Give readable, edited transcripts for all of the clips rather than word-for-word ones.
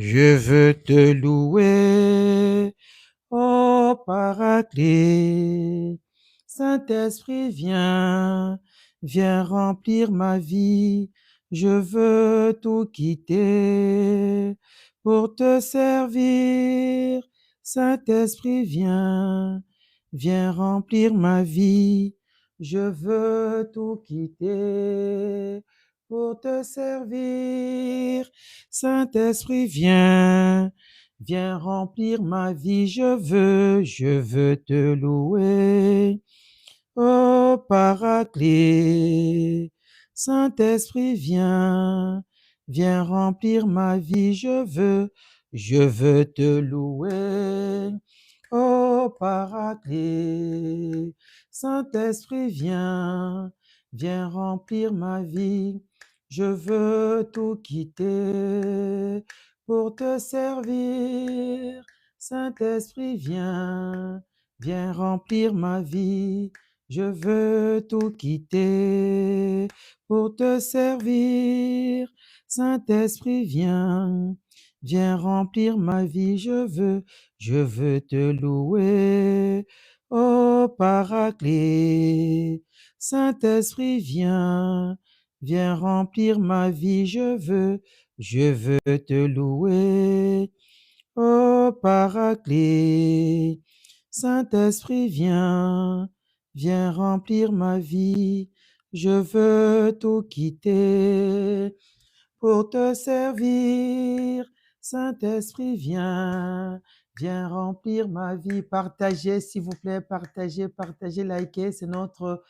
Je veux te louer, ô Paraclet. Saint-Esprit, viens remplir ma vie. Je veux tout quitter pour te servir. Saint-Esprit, viens remplir ma vie. Je veux tout quitter pour te servir. Saint-Esprit, viens remplir ma vie. Je veux te louer. Ô Paraclet, Saint-Esprit, viens remplir ma vie. Je veux te louer. Ô Paraclet, Saint-Esprit, viens remplir ma vie. Je veux tout quitter pour te servir. Saint-Esprit, viens remplir ma vie. Je veux tout quitter pour te servir. Saint-Esprit, viens remplir ma vie. Je veux te louer, ô Paraclet. Saint-Esprit, viens remplir ma vie. Je veux te louer, ô Paraclet. Saint-Esprit, viens remplir ma vie. Je veux tout quitter pour te servir. Saint-Esprit, viens remplir ma vie. Partagez, s'il vous plaît, partagez, likez. C'est notre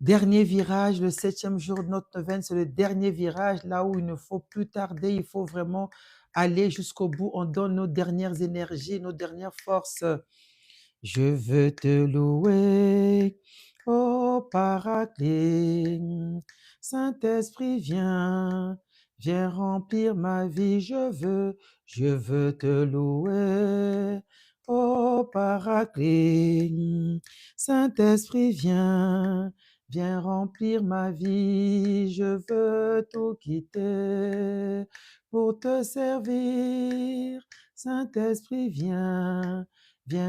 dernier virage, le 7e jour de notre neuvaine. C'est le dernier virage, là où il ne faut plus tarder. Il faut vraiment aller jusqu'au bout. On donne nos dernières énergies, nos dernières forces. Je veux te louer, ô Paraclet. Saint-Esprit, viens remplir ma vie. Je veux te louer, ô Paraclet. Saint-Esprit, viens remplir ma vie. Je veux tout quitter pour te servir. Saint-Esprit, viens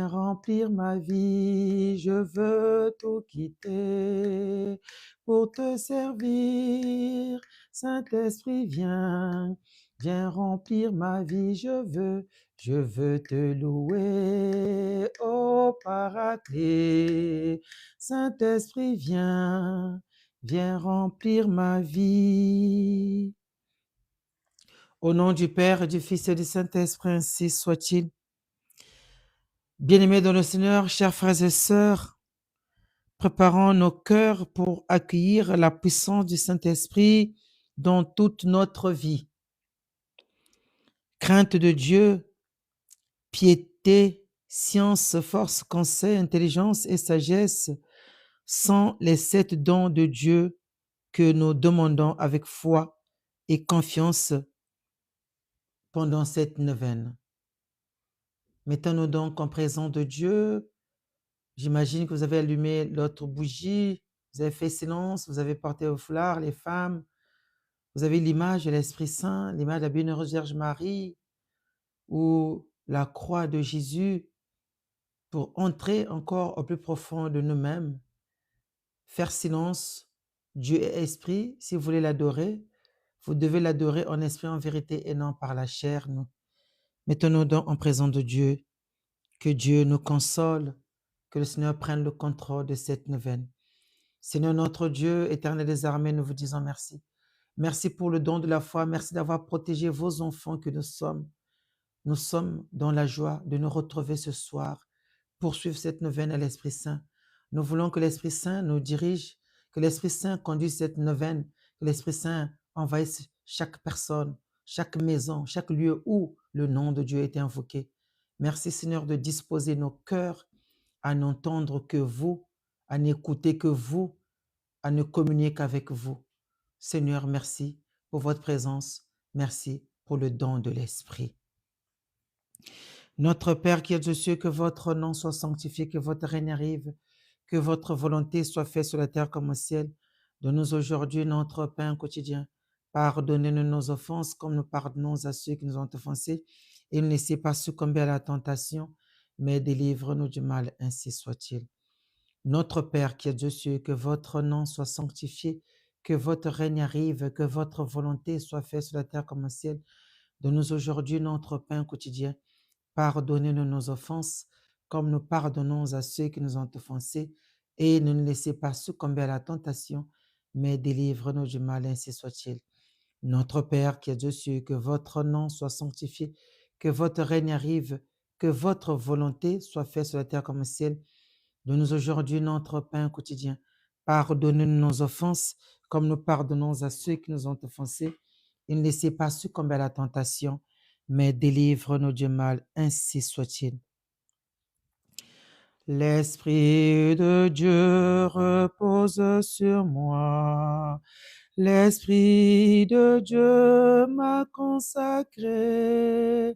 remplir ma vie. Je veux tout quitter pour te servir. Saint-Esprit, viens remplir ma vie. Je veux te louer, ô Paraclet. Saint-Esprit, viens remplir ma vie. Au nom du Père, du Fils et du Saint-Esprit, ainsi soit-il. Bien-aimés dans le Seigneur, chers frères et sœurs, préparons nos cœurs pour accueillir la puissance du Saint-Esprit dans toute notre vie. Crainte de Dieu, piété, science, force, conseil, intelligence et sagesse sont les 7 dons de Dieu que nous demandons avec foi et confiance pendant cette neuvaine. Mettons-nous donc en présence de Dieu. J'imagine que vous avez allumé l'autre bougie, vous avez fait silence, vous avez porté au foulard, les femmes, vous avez l'image de l'Esprit Saint, l'image de la Bienheureuse Vierge Marie ou la croix de Jésus pour entrer encore au plus profond de nous-mêmes, faire silence. Dieu est esprit, si vous voulez l'adorer, vous devez l'adorer en esprit, en vérité et non par la chair. Mettons-nous donc en présence de Dieu, que Dieu nous console, que le Seigneur prenne le contrôle de cette neuvaine. Seigneur notre Dieu, éternel des armées, nous vous disons merci. Merci pour le don de la foi. Merci d'avoir protégé vos enfants que nous sommes. Nous sommes dans la joie de nous retrouver ce soir, poursuivre cette neuvaine à l'Esprit Saint. Nous voulons que l'Esprit Saint nous dirige, que l'Esprit Saint conduise cette neuvaine, que l'Esprit Saint envahisse chaque personne, chaque maison, chaque lieu où le nom de Dieu est invoqué. Merci Seigneur de disposer nos cœurs à n'entendre que vous, à n'écouter que vous, à ne communier qu'avec vous. Seigneur, merci pour votre présence. Merci pour le don de l'Esprit. Notre Père qui es aux cieux, que votre nom soit sanctifié, que votre règne arrive, que votre volonté soit faite sur la terre comme au ciel. Donne-nous aujourd'hui notre pain quotidien. Pardonnez-nous nos offenses comme nous pardonnons à ceux qui nous ont offensés. Et ne laissez pas succomber à la tentation, mais délivre-nous du mal, ainsi soit-il. Notre Père qui es aux cieux, que votre nom soit sanctifié, que votre règne arrive, que votre volonté soit faite sur la terre comme au ciel. Donne-nous aujourd'hui notre pain quotidien. Pardonnez-nous nos offenses, comme nous pardonnons à ceux qui nous ont offensés. Et ne nous laissez pas succomber à la tentation, mais délivre-nous du mal, ainsi soit-il. Notre Père qui es aux cieux, que votre nom soit sanctifié, que votre règne arrive, que votre volonté soit faite sur la terre comme au ciel. Donne-nous aujourd'hui notre pain quotidien. Pardonne-nous nos offenses, comme nous pardonnons à ceux qui nous ont offensés. Et ne laissez pas succomber à la tentation, mais délivre-nous du mal, ainsi soit-il. L'Esprit de Dieu repose sur moi. L'Esprit de Dieu m'a consacré.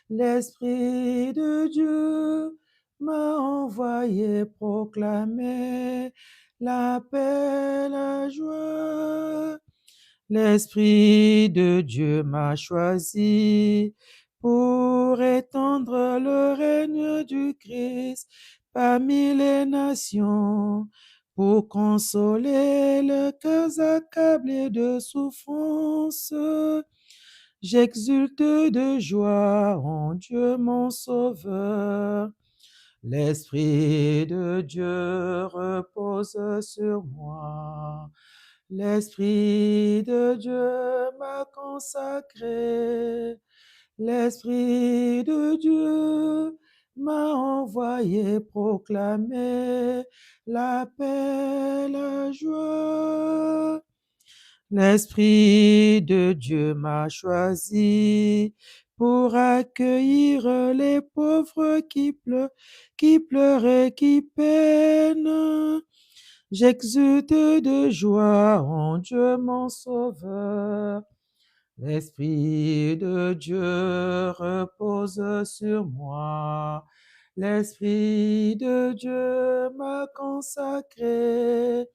L'Esprit de Dieu m'a envoyé proclamer la paix, la joie. L'Esprit de Dieu m'a choisi pour étendre le règne du Christ parmi les nations, pour consoler les cœurs accablés de souffrance. J'exulte de joie en Dieu mon Sauveur. L'Esprit de Dieu repose sur moi. L'Esprit de Dieu m'a consacré. L'Esprit de Dieu m'a envoyé proclamer la paix, la joie. L'Esprit de Dieu m'a choisi pour accueillir les pauvres qui pleurent et qui peinent. J'exulte de joie en Dieu mon Sauveur. L'Esprit de Dieu repose sur moi. L'Esprit de Dieu m'a consacré.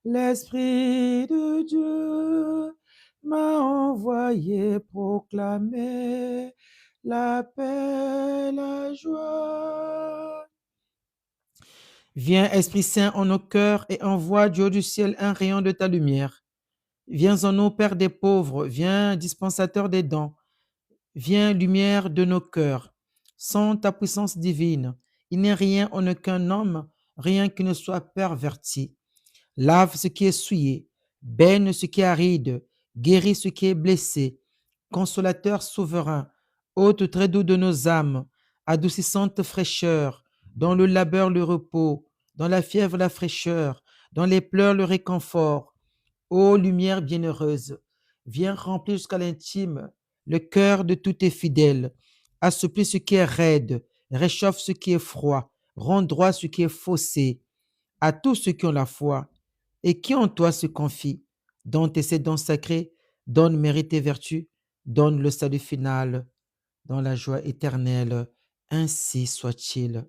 L'Esprit de Dieu m'a envoyé proclamer la paix, la joie. Viens, Esprit Saint, en nos cœurs et envoie du haut du ciel un rayon de ta lumière. Viens en nous, Père des pauvres, viens, dispensateur des dons, viens, lumière de nos cœurs. Sans ta puissance divine, il n'est rien en aucun homme, rien qui ne soit perverti. Lave ce qui est souillé, baigne ce qui est aride, guéris ce qui est blessé. Consolateur souverain, hôte très doux de nos âmes, adoucissante fraîcheur, dans le labeur le repos, dans la fièvre la fraîcheur, dans les pleurs le réconfort. Ô lumière bienheureuse, viens remplir jusqu'à l'intime le cœur de tous tes fidèles. Assouplis ce qui est raide, réchauffe ce qui est froid, rends droit ce qui est faussé. À tous ceux qui ont la foi et qui en toi se confient, donne tes dons sacrés, donne mérite et vertu, donne le salut final dans la joie éternelle. Ainsi soit-il.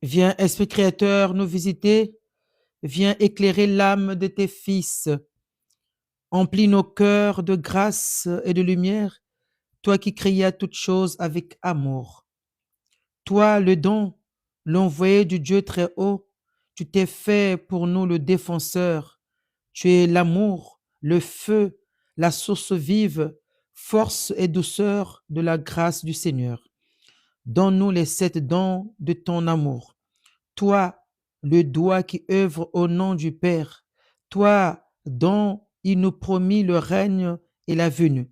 Viens, Esprit Créateur, nous visiter. Viens éclairer l'âme de tes fils. Emplis nos cœurs de grâce et de lumière, toi qui créas toutes choses avec amour. Toi, le don, l'envoyé du Dieu très haut, tu t'es fait pour nous le défenseur. Tu es l'amour, le feu, la source vive, force et douceur de la grâce du Seigneur. Donne-nous les 7 dons de ton amour. Toi, le doigt qui œuvre au nom du Père, toi dont il nous promit le règne et la venue,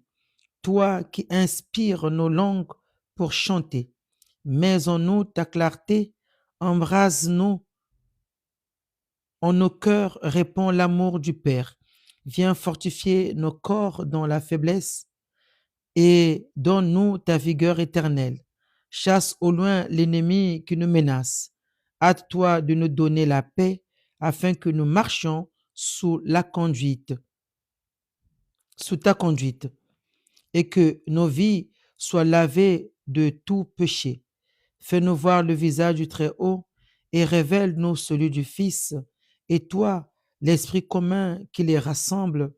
toi qui inspires nos langues pour chanter, mets en nous ta clarté, embrase-nous, en nos cœurs répand l'amour du Père. Viens fortifier nos corps dans la faiblesse et donne-nous ta vigueur éternelle. Chasse au loin l'ennemi qui nous menace. Hâte-toi de nous donner la paix afin que nous marchions sous ta conduite, et que nos vies soient lavées de tout péché. Fais-nous voir le visage du Très-Haut et révèle-nous celui du Fils. Et toi, l'Esprit commun qui les rassemble,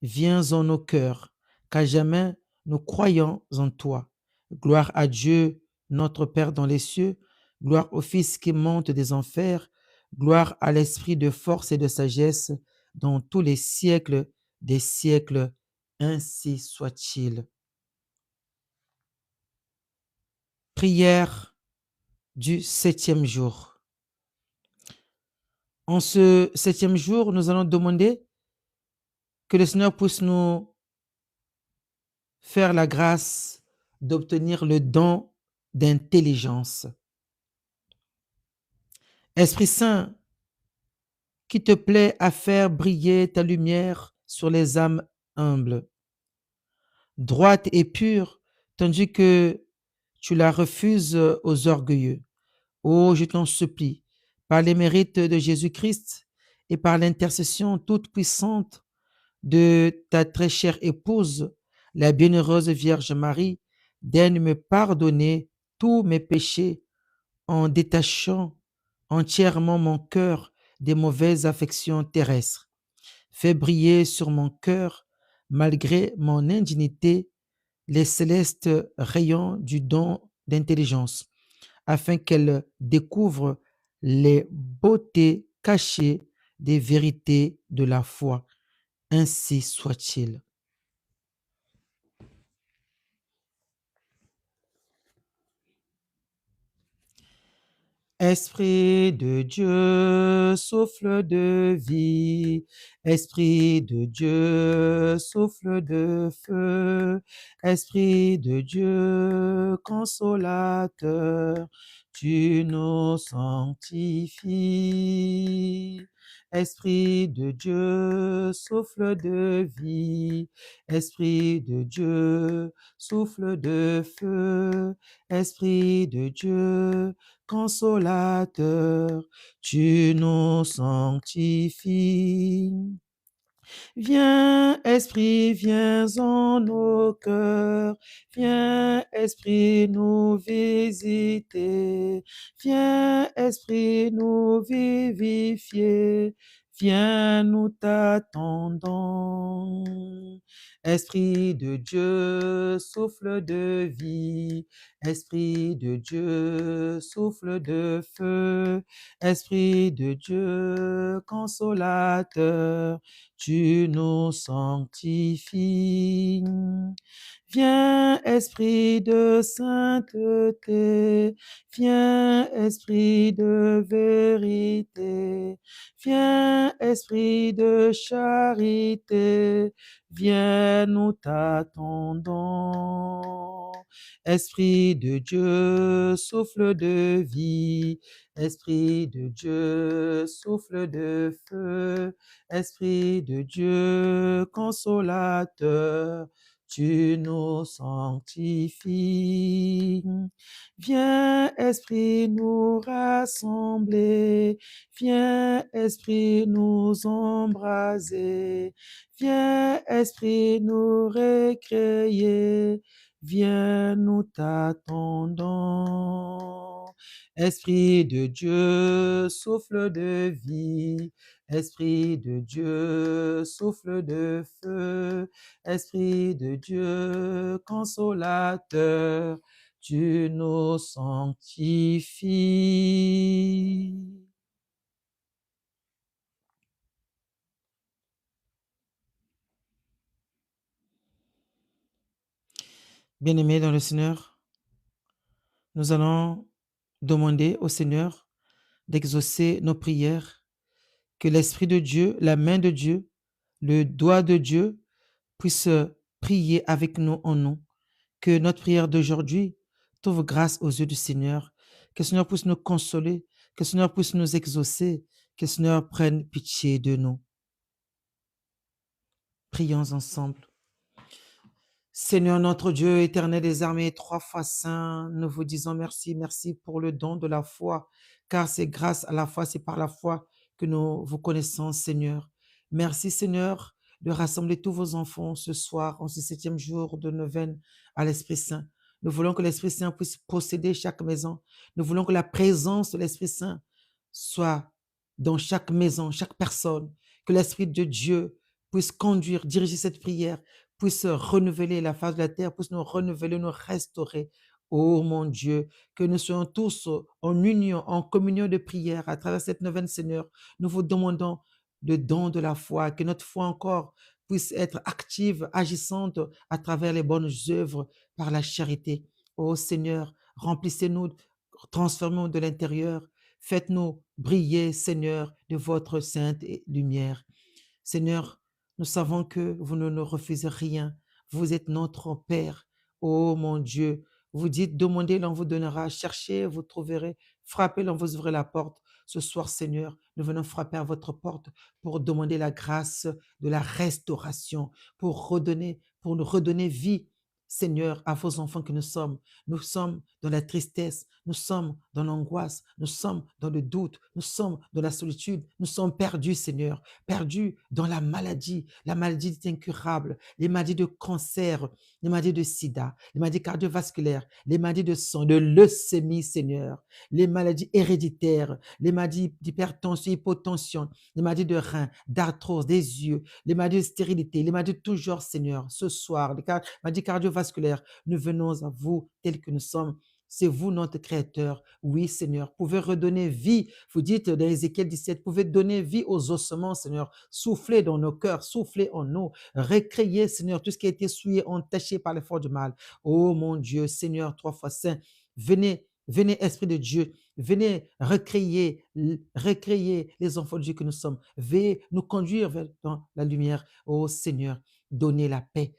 viens en nos cœurs, qu'à jamais nous croyons en toi. Gloire à Dieu, notre Père dans les cieux, gloire au Fils qui monte des enfers, gloire à l'Esprit de force et de sagesse dans tous les siècles des siècles, ainsi soit-il. Prière du septième jour. En ce septième jour, nous allons demander que le Seigneur puisse nous faire la grâce d'obtenir le don d'intelligence. Esprit Saint, qui te plaît à faire briller ta lumière sur les âmes humbles, droite et pure, tandis que tu la refuses aux orgueilleux. Oh, je t'en supplie, par les mérites de Jésus-Christ et par l'intercession toute puissante de ta très chère épouse, la bienheureuse Vierge Marie, daigne me pardonner tous mes péchés en détachant entièrement mon cœur des mauvaises affections terrestres. Fais briller sur mon cœur, malgré mon indignité, les célestes rayons du don d'intelligence, afin qu'elle découvre les beautés cachées des vérités de la foi. Ainsi soit-il. Esprit de Dieu, souffle de vie, Esprit de Dieu, souffle de feu, Esprit de Dieu, consolateur, tu nous sanctifies. Esprit de Dieu, souffle de vie, Esprit de Dieu, souffle de feu, Esprit de Dieu, consolateur, tu nous sanctifies. Viens, Esprit, viens en nos cœurs. Viens, Esprit, nous visiter. Viens, Esprit, nous vivifier. Viens, nous t'attendons. Esprit de Dieu, souffle de vie. Esprit de Dieu, souffle de feu. Esprit de Dieu, consolateur, tu nous sanctifies. Viens, Esprit de sainteté, viens, Esprit de vérité, viens, Esprit de charité, viens, nous t'attendons. Esprit de Dieu, souffle de vie, Esprit de Dieu, souffle de feu, Esprit de Dieu, consolateur, tu nous sanctifies. Viens, Esprit, nous rassembler. Viens, Esprit, nous embraser. Viens, Esprit, nous récréer. Viens, nous t'attendons. Esprit de Dieu, souffle de vie. Esprit de Dieu, souffle de feu. Esprit de Dieu, consolateur, tu nous sanctifies. Bien-aimés dans le Seigneur, nous allons demander au Seigneur d'exaucer nos prières, que l'Esprit de Dieu, la main de Dieu, le doigt de Dieu puisse prier avec nous en nous, que notre prière d'aujourd'hui trouve grâce aux yeux du Seigneur, que le Seigneur puisse nous consoler, que le Seigneur puisse nous exaucer, que le Seigneur prenne pitié de nous. Prions ensemble. Seigneur notre Dieu, éternel des armées, trois fois saint, nous vous disons merci, merci pour le don de la foi, car c'est grâce à la foi, c'est par la foi que nous vous connaissons, Seigneur. Merci, Seigneur, de rassembler tous vos enfants ce soir, en ce septième jour de neuvaine à l'Esprit Saint. Nous voulons que l'Esprit Saint puisse posséder chaque maison. Nous voulons que la présence de l'Esprit Saint soit dans chaque maison, chaque personne. Que l'Esprit de Dieu puisse conduire, diriger cette prière, puisse renouveler la face de la terre, puisse nous renouveler, nous restaurer. Oh mon Dieu, que nous soyons tous en union, en communion de prière à travers cette neuvaine, Seigneur. Nous vous demandons le don de la foi, que notre foi encore puisse être active, agissante à travers les bonnes œuvres par la charité. Oh Seigneur, remplissez-nous, transformez-nous de l'intérieur. Faites-nous briller, Seigneur, de votre sainte lumière. Seigneur, nous savons que vous ne nous refusez rien. Vous êtes notre Père. Oh mon Dieu, vous dites, demandez, l'on vous donnera. Cherchez, vous trouverez. Frappez, l'on vous ouvrira la porte. Ce soir, Seigneur, nous venons frapper à votre porte pour demander la grâce de la restauration, pour nous redonner vie, Seigneur, à vos enfants que nous sommes. Nous sommes dans la tristesse, nous sommes dans l'angoisse, nous sommes dans le doute, nous sommes dans la solitude, nous sommes perdus, Seigneur, perdus dans la maladie est incurable, les maladies de cancer, les maladies de sida, les maladies cardiovasculaires, les maladies de sang, de leucémie, Seigneur, les maladies héréditaires, les maladies d'hypertension, hypotension, les maladies de reins, d'arthrose, des yeux, les maladies de stérilité, les maladies de tout genre, Seigneur. Ce soir, les maladies cardiovasculaires, nous venons à vous tels que nous sommes. C'est vous notre Créateur. Oui, Seigneur. Vous pouvez redonner vie. Vous dites dans Ézéchiel 17, vous pouvez donner vie aux ossements, Seigneur. Soufflez dans nos cœurs, soufflez en nous. Recréez, Seigneur, tout ce qui a été souillé, entaché par l'effort du mal. Oh mon Dieu, Seigneur, trois fois saint, venez, venez, Esprit de Dieu, venez recréer les enfants de Dieu que nous sommes. Veuillez nous conduire dans la lumière. Oh Seigneur, donnez la paix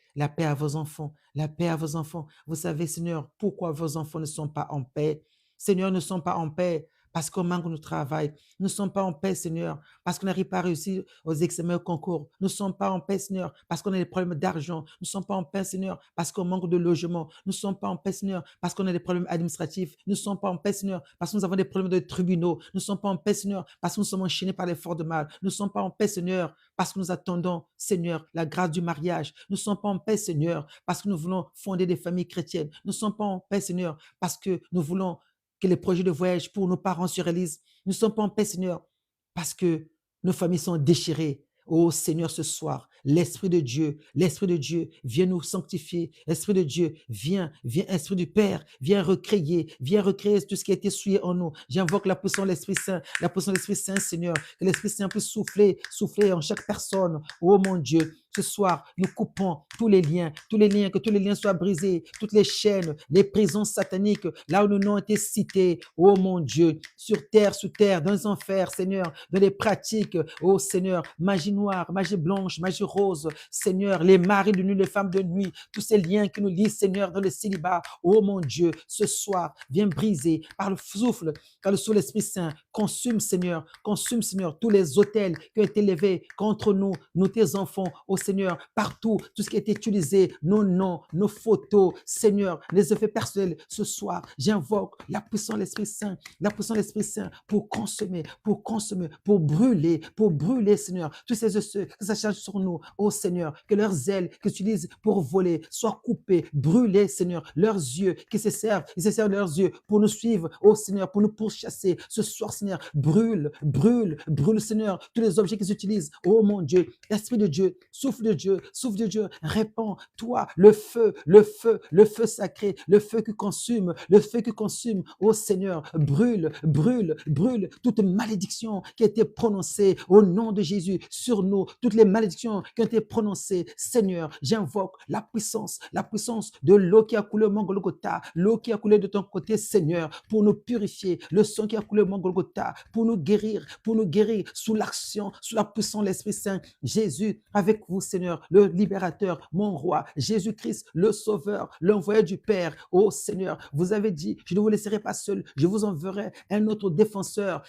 à vos enfants, la paix à vos enfants. Vous savez, Seigneur, pourquoi vos enfants ne sont pas en paix? Seigneur, ne sont pas en paix parce qu'on manque de travail. Nous ne sommes pas en paix, Seigneur, parce qu'on n'arrive pas à réussir aux examens, au concours. Nous ne sommes pas en paix, Seigneur, parce qu'on a des problèmes d'argent. Nous ne sommes pas en paix, Seigneur, parce qu'on manque de logement. Nous ne sommes pas en paix, Seigneur, parce qu'on a des problèmes administratifs. Nous ne sommes pas en paix, Seigneur, parce que nous avons des problèmes de tribunaux. Nous ne sommes pas en paix, Seigneur, parce que nous sommes enchaînés par l'effort de mal. Nous ne sommes pas en paix, Seigneur, parce que nous attendons, Seigneur, la grâce du mariage. Nous ne sommes pas en paix, Seigneur, parce que nous voulons fonder des familles chrétiennes. Nous ne sommes pas en paix, Seigneur, parce que nous voulons que les projets de voyage pour nos parents se réalisent. Nous ne sommes pas en paix, Seigneur, parce que nos familles sont déchirées. Oh Seigneur, ce soir, l'Esprit de Dieu, viens nous sanctifier. Esprit de Dieu, viens, Esprit du Père, viens recréer tout ce qui a été souillé en nous. J'invoque la puissance de l'Esprit Saint, Seigneur, que l'Esprit Saint puisse souffler en chaque personne. Oh mon Dieu, ce soir, nous coupons tous les liens, que tous les liens soient brisés, toutes les chaînes, les prisons sataniques, là où nous n'avons été cités. Oh mon Dieu, sur terre, sous terre, dans les enfers, Seigneur, dans les pratiques, oh Seigneur, magie noire, magie blanche, magie rose, Seigneur, les maris de nuit, les femmes de nuit, tous ces liens qui nous lient, Seigneur, dans le célibat. Oh mon Dieu, ce soir, viens briser par le souffle, car le souffle de l'Esprit Saint consume, Seigneur, tous les autels qui ont été levés contre nous, tes enfants, oh Seigneur, partout, tout ce qui a été utilisé, nos noms, nos photos, Seigneur, les effets personnels. Ce soir, j'invoque la puissance de l'Esprit Saint, pour consommer, pour brûler, Seigneur, tous ces ceux qui s'acharnent sur nous, oh Seigneur, que leurs ailes qu'ils utilisent pour voler soient coupées, brûlées, Seigneur, leurs yeux qui se servent, ils se servent de leurs yeux pour nous suivre, oh Seigneur, pour nous pourchasser. Ce soir, Seigneur, brûle, Seigneur, tous les objets qu'ils utilisent, oh mon Dieu, Esprit de Dieu, souffle de Dieu, répands-toi le feu sacré, le feu qui consume, oh Seigneur, brûle toute malédiction qui a été prononcée au nom de Jésus sur nous, toutes les malédictions qui ont été prononcées, Seigneur, j'invoque la puissance de l'eau qui a coulé au mont Golgotha, l'eau qui a coulé de ton côté, Seigneur, pour nous purifier, le sang qui a coulé au mont Golgotha, pour nous guérir sous l'action, sous la puissance de l'Esprit Saint. Jésus, avec vous, Seigneur, le libérateur, mon roi, Jésus-Christ, le sauveur, l'envoyé du Père. Oh Seigneur, vous avez dit, je ne vous laisserai pas seul, je vous enverrai un autre défenseur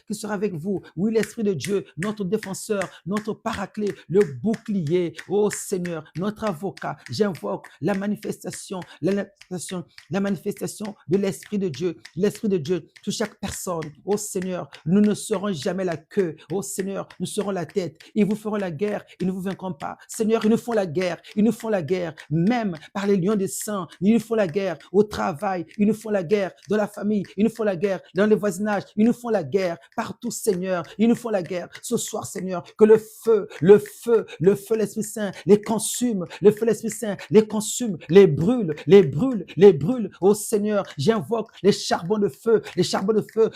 qui sera avec vous. Oui, l'Esprit de Dieu, notre défenseur, notre paraclet, oh Seigneur, notre avocat. J'invoque la manifestation de l'Esprit de Dieu sur chaque personne. Oh Seigneur, nous ne serons jamais la queue. Oh Seigneur, nous serons la tête. Ils vous feront la guerre, ils ne vous vaincront pas. Seigneur, ils nous font la guerre, même par les lions des saints. Ils nous font la guerre au travail, ils nous font la guerre dans la famille, ils nous font la guerre dans les voisinages, ils nous font la guerre partout, Seigneur. Ils nous font la guerre ce soir, Seigneur. Que le feu, l'Esprit Saint les consume, le feu, l'Esprit Saint les consume, les brûle. Oh Seigneur, j'invoque les charbons de feu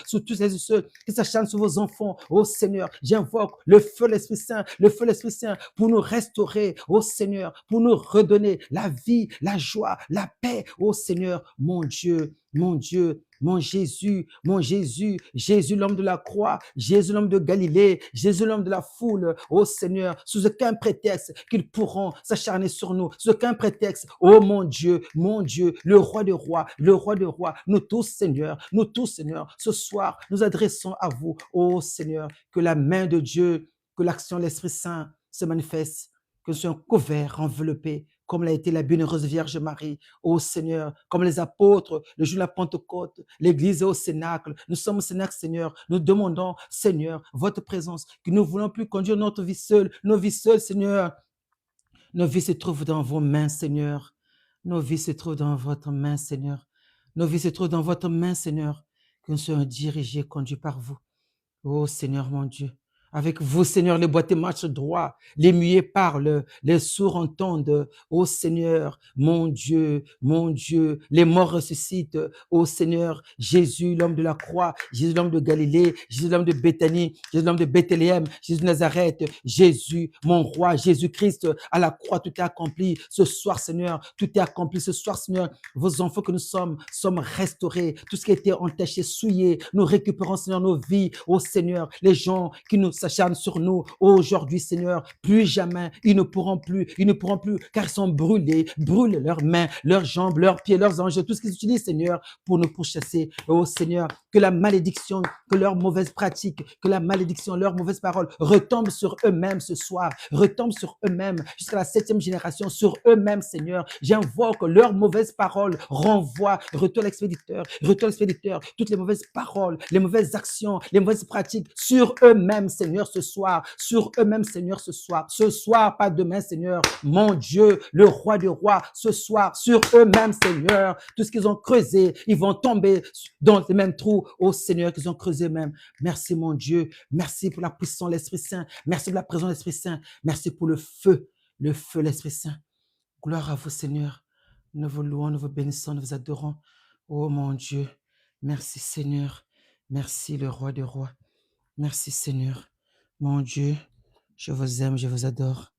sur tous les ceux qui s'acharnent sur vos enfants. Oh Seigneur, j'invoque le feu, l'Esprit Saint, pour nous restaurer. Oh Seigneur, pour nous redonner la vie, la joie, la paix. Oh Seigneur, mon Dieu, Jésus, l'homme de la croix, Jésus, l'homme de Galilée, Jésus, l'homme de la foule. Oh Seigneur, sous aucun prétexte qu'ils pourront s'acharner sur nous, sous aucun prétexte. Oh mon Dieu, le roi des rois, nous tous, Seigneur, ce soir, nous adressons à vous. Oh Seigneur, que la main de Dieu, que l'action de l'Esprit Saint se manifeste, que nous soyons couverts, enveloppés, comme l'a été la bienheureuse Vierge Marie. Ô Seigneur, comme les apôtres, le jour de la Pentecôte, l'Église est au Cénacle. Nous sommes au Cénacle, Seigneur. Nous demandons, Seigneur, votre présence, que nous ne voulons plus conduire notre vie seule, nos vies seules, Seigneur. Nos vies se trouvent dans vos mains, Seigneur. Nos vies se trouvent dans votre main, Seigneur. Nos vies se trouvent dans votre main, Seigneur. Que nous soyons dirigés, conduits par vous. Ô Seigneur, mon Dieu. Avec vous, Seigneur, les boiteux marchent droit, les muets parlent, les sourds entendent. Ô Seigneur, mon Dieu, les morts ressuscitent. Ô Seigneur, Jésus, l'homme de la croix, Jésus, l'homme de Galilée, Jésus, l'homme de Béthanie, Jésus, l'homme de Bethléem, Jésus de Nazareth, Jésus, mon roi, Jésus-Christ, à la croix, tout est accompli. Ce soir, Seigneur, tout est accompli. Ce soir, Seigneur, vos enfants que nous sommes restaurés. Tout ce qui était entaché, souillé, nous récupérons, Seigneur, nos vies. Ô Seigneur, les gens qui nous s'acharnent sur nous aujourd'hui, Seigneur, plus jamais, ils ne pourront plus, car ils sont brûlés, brûlent leurs mains, leurs jambes, leurs pieds, leurs anges, tout ce qu'ils utilisent, Seigneur, pour nous pourchasser. Oh Seigneur, que la malédiction, que leurs mauvaises pratiques, que la malédiction, leurs mauvaises paroles retombent sur eux-mêmes ce soir, retombent sur eux-mêmes jusqu'à la 7e génération, sur eux-mêmes, Seigneur. J'invoque leurs mauvaises paroles, renvoie, retourne l'expéditeur, toutes les mauvaises paroles, les mauvaises actions, les mauvaises pratiques sur eux-mêmes, Seigneur, ce soir, ce soir, pas demain, Seigneur, mon Dieu, le roi des rois, ce soir, sur eux-mêmes, Seigneur, tout ce qu'ils ont creusé, ils vont tomber dans les mêmes trous, oh Seigneur, qu'ils ont creusé même. Merci, mon Dieu, merci pour la puissance de l'Esprit Saint, merci pour la présence de l'Esprit Saint, merci pour le feu, l'Esprit Saint. Gloire à vous, Seigneur. Nous vous louons, nous vous bénissons, nous vous adorons. Oh mon Dieu, merci Seigneur, merci le roi des rois. Merci Seigneur, mon Dieu, je vous aime, je vous adore.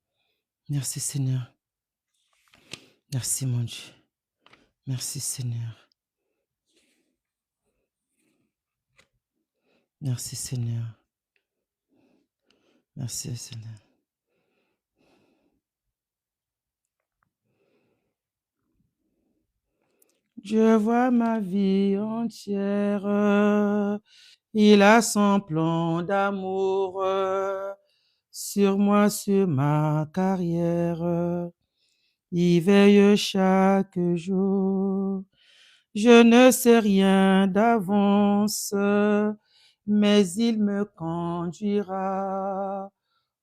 Merci Seigneur. Merci mon Dieu. Merci Seigneur. Merci Seigneur. Merci Seigneur. Je vois ma vie entière. Il a son plan d'amour sur moi, sur ma carrière. Il veille chaque jour. Je ne sais rien d'avance, mais il me conduira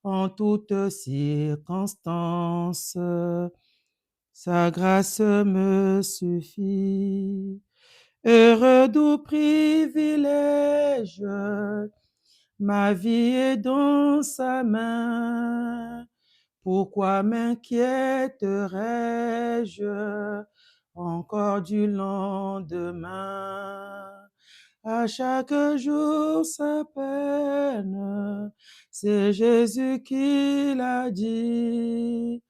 en toutes circonstances. Sa grâce me suffit. Heureux doux privilège, ma vie est dans sa main. Pourquoi m'inquiéterais-je encore du lendemain? À chaque jour sa peine, c'est Jésus qui l'a dit.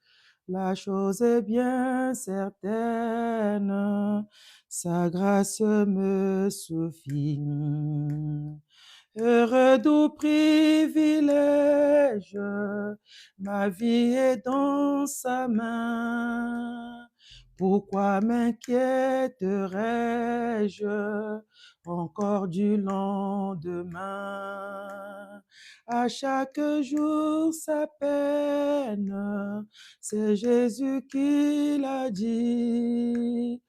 La chose est bien certaine, sa grâce me suffit. Heureux doux privilège, ma vie est dans sa main. Pourquoi m'inquiéterais-je encore du lendemain? À chaque jour sa peine, c'est Jésus qui l'a dit.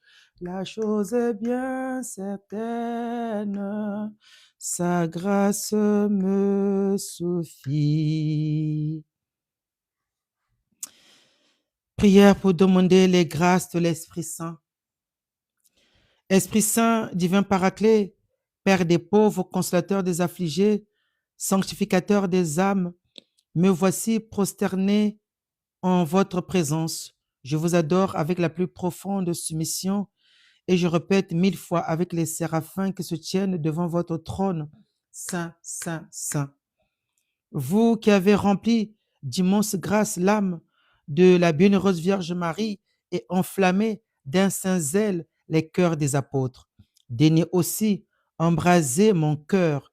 La chose est bien certaine, sa grâce me suffit. Prière pour demander les grâces de l'Esprit Saint. Esprit Saint, divin Paraclet, Père des pauvres, consolateur des affligés, sanctificateur des âmes, me voici prosterné en votre présence. Je vous adore avec la plus profonde soumission et je répète 1000 fois avec les séraphins qui se tiennent devant votre trône. Saint, Saint, Saint. Vous qui avez rempli d'immense grâce l'âme de la bienheureuse Vierge Marie et enflammé d'un saint zèle les cœurs des apôtres, daignez aussi embraser mon cœur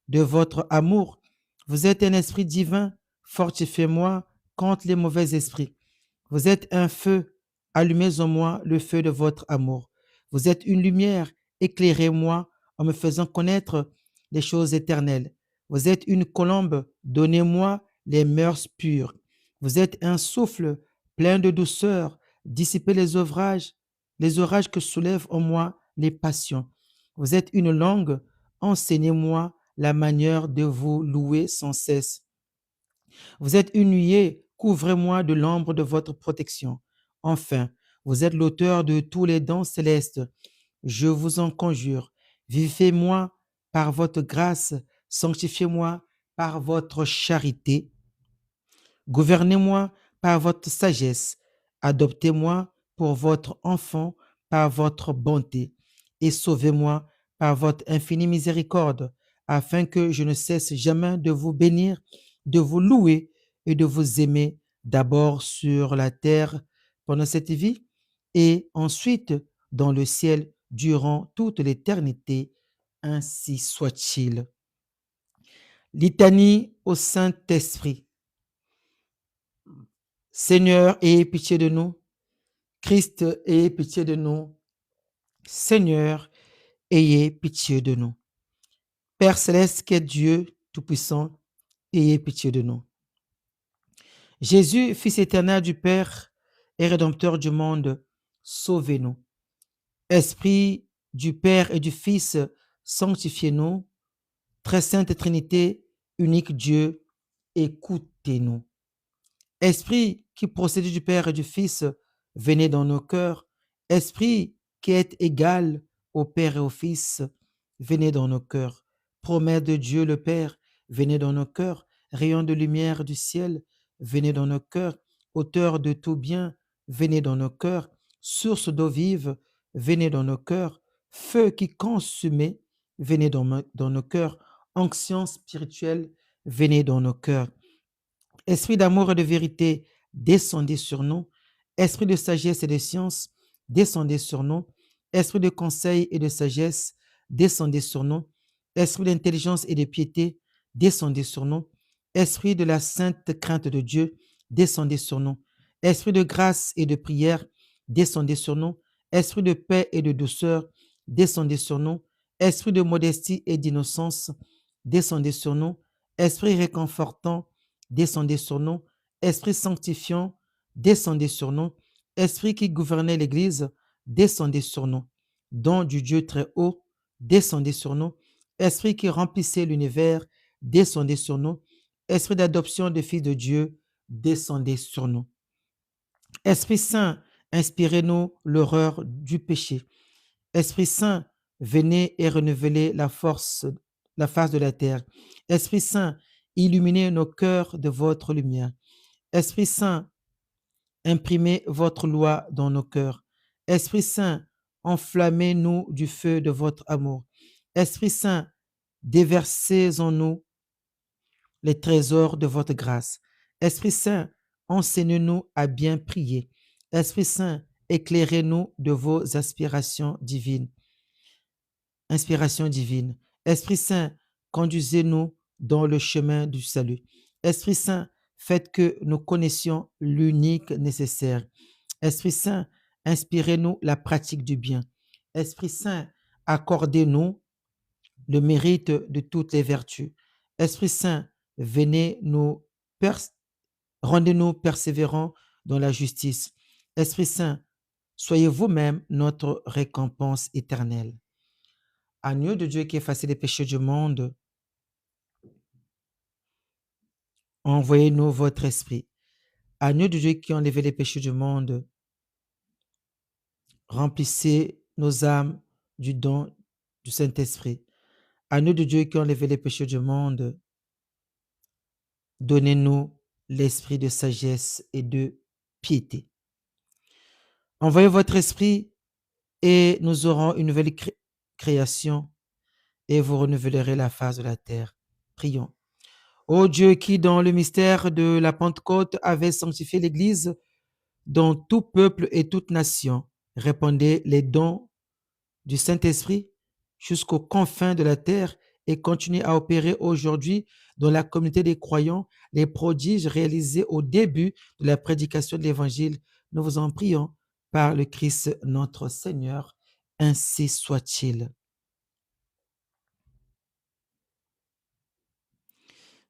de votre amour. Vous êtes un esprit divin, fortifiez-moi contre les mauvais esprits. Vous êtes un feu, allumez en moi le feu de votre amour. Vous êtes une lumière, éclairez-moi en me faisant connaître les choses éternelles. Vous êtes une colombe, donnez-moi les mœurs pures. Vous êtes un souffle plein de douceur, dissipez les orages que soulèvent en moi les passions. Vous êtes une langue, enseignez-moi la manière de vous louer sans cesse. Vous êtes une nuée, couvrez-moi de l'ombre de votre protection. Enfin, vous êtes l'auteur de tous les dons célestes. Je vous en conjure, vivifiez-moi par votre grâce, sanctifiez-moi par votre charité, gouvernez-moi par votre sagesse, adoptez-moi pour votre enfant par votre bonté et sauvez-moi par votre infinie miséricorde, afin que je ne cesse jamais de vous bénir, de vous louer et de vous aimer d'abord sur la terre pendant cette vie et ensuite dans le ciel durant toute l'éternité. Ainsi soit-il. Litanie au Saint-Esprit. Seigneur, ayez pitié de nous. Christ, ayez pitié de nous. Seigneur, ayez pitié de nous. Père céleste qui est Dieu Tout-Puissant, ayez pitié de nous. Jésus, Fils éternel du Père et Rédempteur du monde, sauvez-nous. Esprit du Père et du Fils, sanctifiez-nous. Très sainte Trinité, unique Dieu, écoutez-nous. Esprit qui procède du Père et du Fils, venez dans nos cœurs. Esprit qui est égal au Père et au Fils, venez dans nos cœurs. Promesse de Dieu le Père, venez dans nos cœurs. Rayon de lumière du ciel, venez dans nos cœurs. Auteur de tout bien, venez dans nos cœurs. Source d'eau vive, venez dans nos cœurs. Feu qui consumait, venez dans nos cœurs. Onction spirituelle, venez dans nos cœurs. Esprit d'amour et de vérité, descendez sur nous. Esprit de sagesse et de science, descendez sur nous. Esprit de conseil et de sagesse, descendez sur nous. Esprit d'intelligence et de piété, descendez sur nous. Esprit de la sainte crainte de Dieu, descendez sur nous. Esprit de grâce et de prière, descendez sur nous. Esprit de paix et de douceur, descendez sur nous. Esprit de modestie et d'innocence, descendez sur nous. Esprit réconfortant, descendez sur nous. Esprit sanctifiant, descendez sur nous. Esprit qui gouvernait l'Église, descendez sur nous. Don du Dieu très haut, descendez sur nous. Esprit qui remplissait l'univers, descendez sur nous. Esprit d'adoption des fils de Dieu, descendez sur nous. Esprit Saint, inspirez-nous l'horreur du péché. Esprit Saint, venez et renouvelez la face de la terre. Esprit Saint, illuminez nos cœurs de votre lumière. Esprit Saint, imprimez votre loi dans nos cœurs. Esprit Saint, enflammez-nous du feu de votre amour. Esprit Saint, déversez en nous les trésors de votre grâce. Esprit Saint, enseignez-nous à bien prier. Esprit Saint, éclairez-nous de vos aspirations divines. Inspiration divine. Esprit Saint, conduisez-nous dans le chemin du salut. Esprit Saint, faites que nous connaissions l'unique nécessaire. Esprit Saint, inspirez-nous la pratique du bien. Esprit Saint, accordez-nous le mérite de toutes les vertus. Esprit Saint, venez nous rendez-nous persévérants dans la justice. Esprit Saint, soyez vous-même notre récompense éternelle. Agneau de Dieu qui efface les péchés du monde, envoyez-nous votre esprit. Agneau de Dieu qui enlevez les péchés du monde, remplissez nos âmes du don du Saint-Esprit. Agneau de Dieu qui enlevez les péchés du monde, donnez-nous l'esprit de sagesse et de piété. Envoyez votre esprit et nous aurons une nouvelle création et vous renouvelerez la face de la terre. Prions. Ô Dieu qui, dans le mystère de la Pentecôte, avait sanctifié l'Église dans tout peuple et toute nation, répandez les dons du Saint-Esprit jusqu'aux confins de la terre et continuez à opérer aujourd'hui dans la communauté des croyants les prodiges réalisés au début de la prédication de l'Évangile. Nous vous en prions par le Christ notre Seigneur. Ainsi soit-il.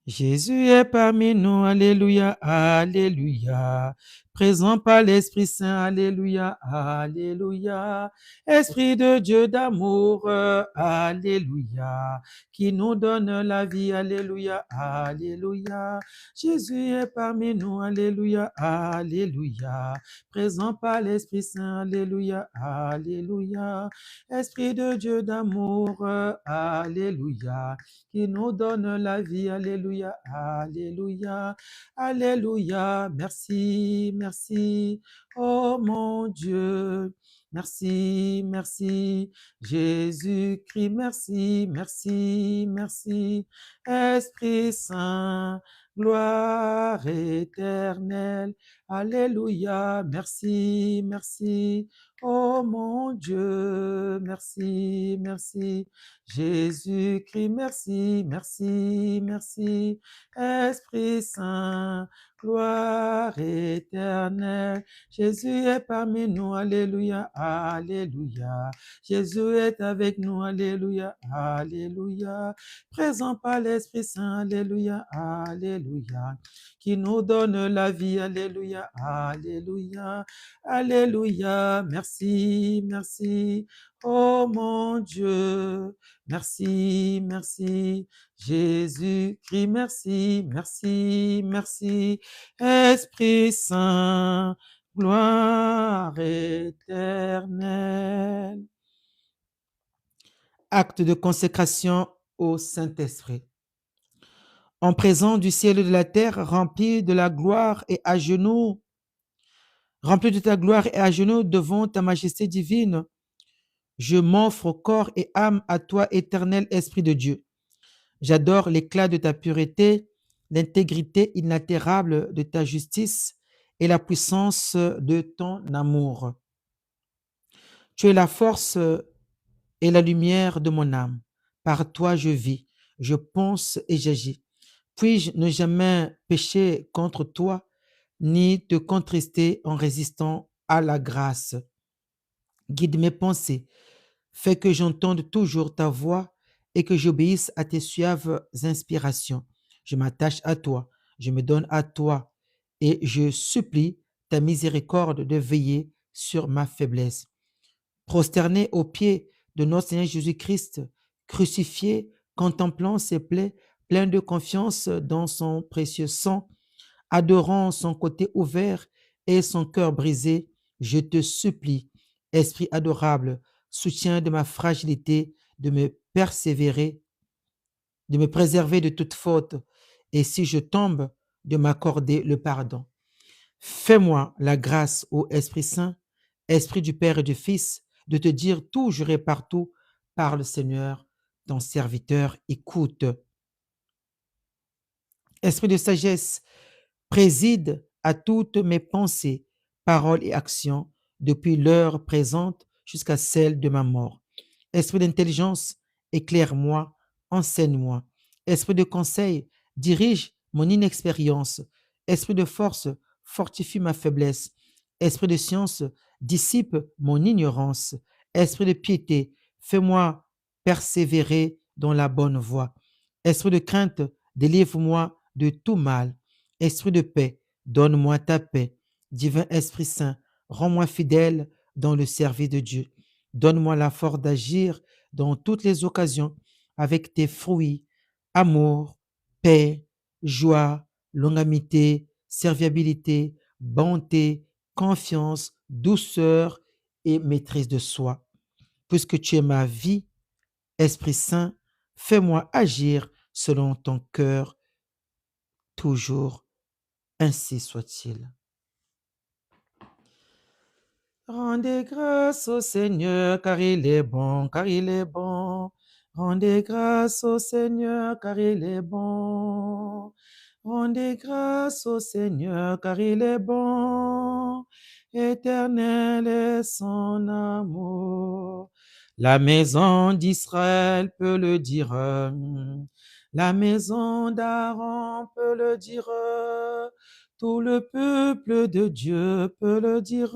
Jésus est parmi nous, alléluia, alléluia. Présent par l'Esprit Saint, alléluia, alléluia. Esprit de Dieu d'amour, alléluia, qui nous donne la vie, alléluia, alléluia. Jésus est parmi nous, alléluia, alléluia. Présent par l'Esprit Saint, alléluia, alléluia. Esprit de Dieu d'amour, alléluia, qui nous donne la vie, alléluia, alléluia, alléluia. Merci, merci, oh mon Dieu. Merci, merci, Jésus-Christ, merci, merci, merci, Esprit Saint, gloire éternelle, alléluia, merci, merci, oh mon Dieu, merci, merci, Jésus-Christ, merci, merci, merci, Esprit Saint, gloire éternelle. Jésus est parmi nous, alléluia, alléluia. Jésus est avec nous, alléluia, alléluia. Présent par l'Esprit Saint, alléluia, alléluia. Qui nous donne la vie, alléluia, alléluia, alléluia. Merci, merci, oh mon Dieu. Merci, merci, Jésus-Christ, merci, merci, merci, Esprit Saint, gloire éternelle. Acte de consécration au Saint-Esprit. En présence du ciel et de la terre, rempli de la gloire et à genoux, rempli de ta gloire et à genoux devant ta majesté divine, je m'offre corps et âme à toi, éternel Esprit de Dieu. J'adore l'éclat de ta pureté, l'intégrité inaltérable de ta justice et la puissance de ton amour. Tu es la force et la lumière de mon âme. Par toi je vis, je pense et j'agis. Puis-je ne jamais pécher contre toi, ni te contrister en résistant à la grâce. Guide mes pensées, fais que j'entende toujours ta voix et que j'obéisse à tes suaves inspirations. Je m'attache à toi, je me donne à toi et je supplie ta miséricorde de veiller sur ma faiblesse. Prosterné aux pieds de notre Seigneur Jésus-Christ, crucifié, contemplant ses plaies, plein de confiance dans son précieux sang, adorant son côté ouvert et son cœur brisé, je te supplie, Esprit adorable, soutien de ma fragilité, de me persévérer, de me préserver de toute faute, et si je tombe, de m'accorder le pardon. Fais-moi la grâce, ô Esprit Saint, Esprit du Père et du Fils, de te dire toujours et partout, parle Seigneur, ton serviteur écoute. Esprit de sagesse, préside à toutes mes pensées, paroles et actions, depuis l'heure présente jusqu'à celle de ma mort. Esprit d'intelligence, éclaire-moi, enseigne-moi. Esprit de conseil, dirige mon inexpérience. Esprit de force, fortifie ma faiblesse. Esprit de science, dissipe mon ignorance. Esprit de piété, fais-moi persévérer dans la bonne voie. Esprit de crainte, délivre-moi de tout mal. Esprit de paix, donne-moi ta paix. Divin Esprit Saint, rends-moi fidèle dans le service de Dieu. Donne-moi la force d'agir dans toutes les occasions avec tes fruits, amour, paix, joie, longanimité, serviabilité, bonté, confiance, douceur et maîtrise de soi. Puisque tu es ma vie, Esprit Saint, fais-moi agir selon ton cœur, toujours, ainsi soit-il. Rendez grâce au Seigneur, car il est bon, car il est bon. Rendez grâce au Seigneur, car il est bon. Rendez grâce au Seigneur, car il est bon. Éternel est son amour. La maison d'Israël peut le dire. La maison d'Aaron peut le dire. Tout le peuple de Dieu peut le dire.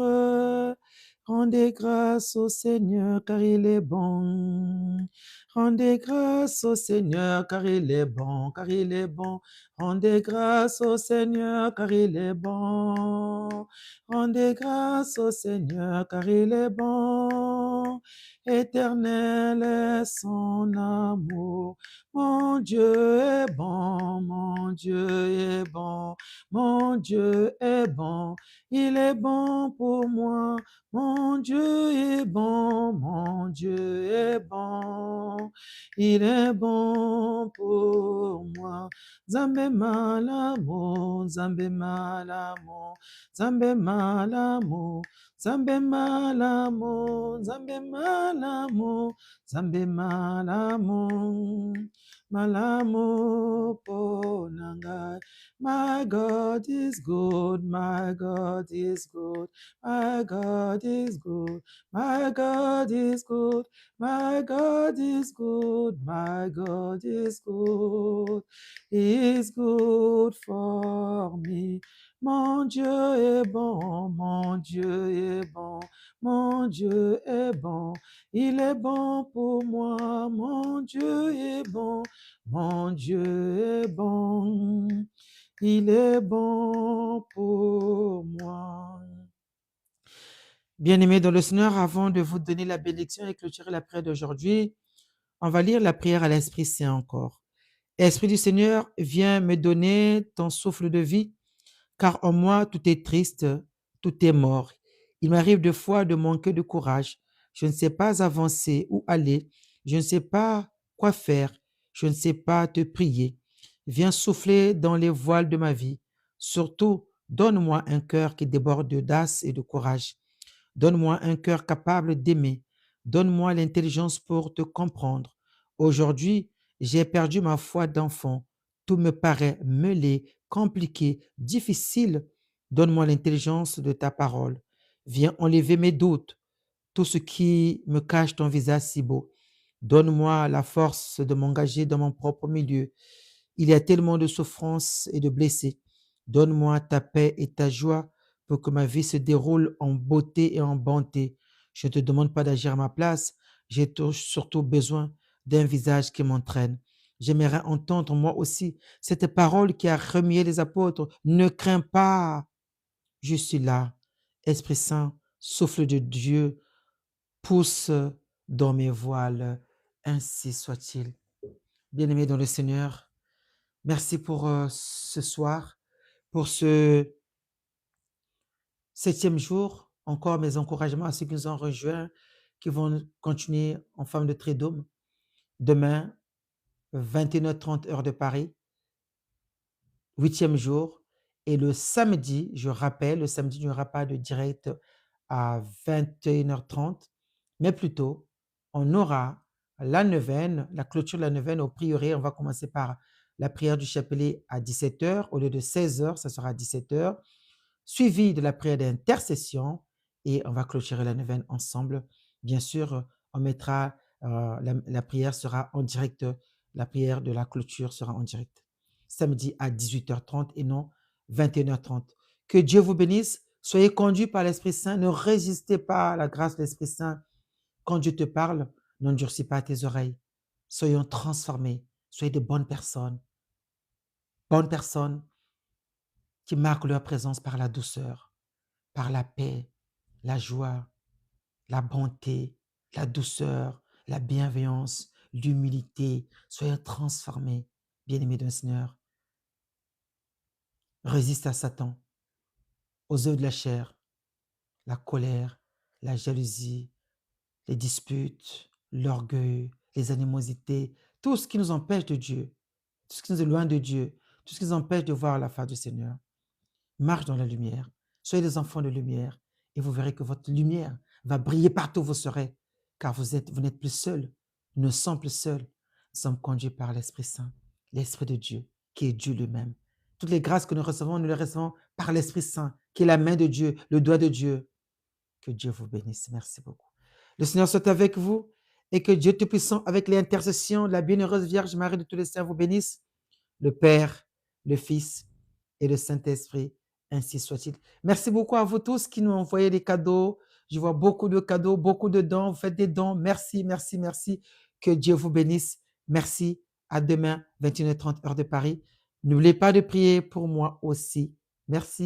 Rendez grâce au Seigneur car il est bon. Rendez grâce au Seigneur car il est bon, car il est bon. Rendez grâce au Seigneur car il est bon. Rendez grâce au Seigneur car il est bon. Éternel est son amour. Mon Dieu est bon, mon Dieu est bon, mon Dieu est bon, il est bon pour moi. Mon Dieu est bon, mon Dieu est bon, il est bon pour moi. Zambe malamo, zambe malamo, zambe malamo, zambe malamo, zambe malamo, zambe malamo, malamo ponangai. My God is good, my God is good. My God is good, my God is good, my God is good, my God is good. He is good for me. Mon Dieu est bon, mon Dieu est bon, mon Dieu est bon. Il est bon pour moi, mon Dieu est bon, mon Dieu est bon. Il est bon pour moi. Bien-aimés dans le Seigneur, avant de vous donner la bénédiction et clôturer la prière d'aujourd'hui, on va lire la prière à l'Esprit Saint encore. Esprit du Seigneur, viens me donner ton souffle de vie, car en moi tout est triste, tout est mort. Il m'arrive de fois de manquer de courage. Je ne sais pas avancer ou aller. Je ne sais pas quoi faire. Je ne sais pas te prier. Viens souffler dans les voiles de ma vie. Surtout, donne-moi un cœur qui déborde d'audace et de courage. Donne-moi un cœur capable d'aimer. Donne-moi l'intelligence pour te comprendre. Aujourd'hui, j'ai perdu ma foi d'enfant. Tout me paraît mêlé, compliqué, difficile. Donne-moi l'intelligence de ta parole. Viens enlever mes doutes, tout ce qui me cache ton visage si beau. Donne-moi la force de m'engager dans mon propre milieu. Il y a tellement de souffrances et de blessés. Donne-moi ta paix et ta joie pour que ma vie se déroule en beauté et en bonté. Je ne te demande pas d'agir à ma place. J'ai surtout besoin d'un visage qui m'entraîne. J'aimerais entendre moi aussi cette parole qui a remué les apôtres. Ne crains pas, je suis là. Esprit Saint, souffle de Dieu, pousse dans mes voiles. Ainsi soit-il. Bien-aimé dans le Seigneur, merci pour ce soir, pour ce 7e jour. Encore mes encouragements à ceux qui nous ont rejoints, qui vont continuer en forme de tridôme. Demain, 21h30 heure de Paris, 8e jour. Et le samedi, je rappelle, le samedi, il n'y aura pas de direct à 21h30, mais plutôt, on aura la neuvaine, la clôture de la neuvaine au prieuré. On va commencer par la prière du chapelet à 17h. Au lieu de 16h, ça sera à 17h, suivi de la prière d'intercession et on va clôturer la neuvaine ensemble. Bien sûr, on mettra, la prière sera en direct, la prière de la clôture sera en direct. Samedi à 18h30 et non 21h30. Que Dieu vous bénisse. Soyez conduits par l'Esprit Saint. Ne résistez pas à la grâce de l'Esprit Saint. Quand Dieu te parle, n'endurcis pas tes oreilles. Soyons transformés. Soyez de bonnes personnes qui marquent leur présence par la douceur, par la paix, la joie, la bonté, la douceur, la bienveillance, l'humilité. Soyez transformés, bien-aimés d'un Seigneur. Résiste à Satan, aux œuvres de la chair, la colère, la jalousie, les disputes, l'orgueil, les animosités, tout ce qui nous empêche de Dieu, tout ce qui nous éloigne de Dieu, tout ce qui nous empêche de voir la face du Seigneur. Marche dans la lumière. Soyez des enfants de lumière et vous verrez que votre lumière va briller partout où vous serez, car vous n'êtes plus seuls. Nous ne sommes plus seuls. Nous sommes conduits par l'Esprit Saint, l'Esprit de Dieu, qui est Dieu lui-même. Toutes les grâces que nous les recevons par l'Esprit Saint, qui est la main de Dieu, le doigt de Dieu. Que Dieu vous bénisse. Merci beaucoup. Le Seigneur soit avec vous et que Dieu Tout-Puissant, avec l'intercession de la bienheureuse Vierge Marie de tous les saints, vous bénisse. Le Père, le Fils et le Saint-Esprit, ainsi soit-il. Merci beaucoup à vous tous qui nous envoyez des cadeaux. Je vois beaucoup de cadeaux, beaucoup de dons. Vous faites des dons. Merci, merci, merci. Que Dieu vous bénisse. Merci. À demain, 21h30 heure de Paris. N'oubliez pas de prier pour moi aussi. Merci.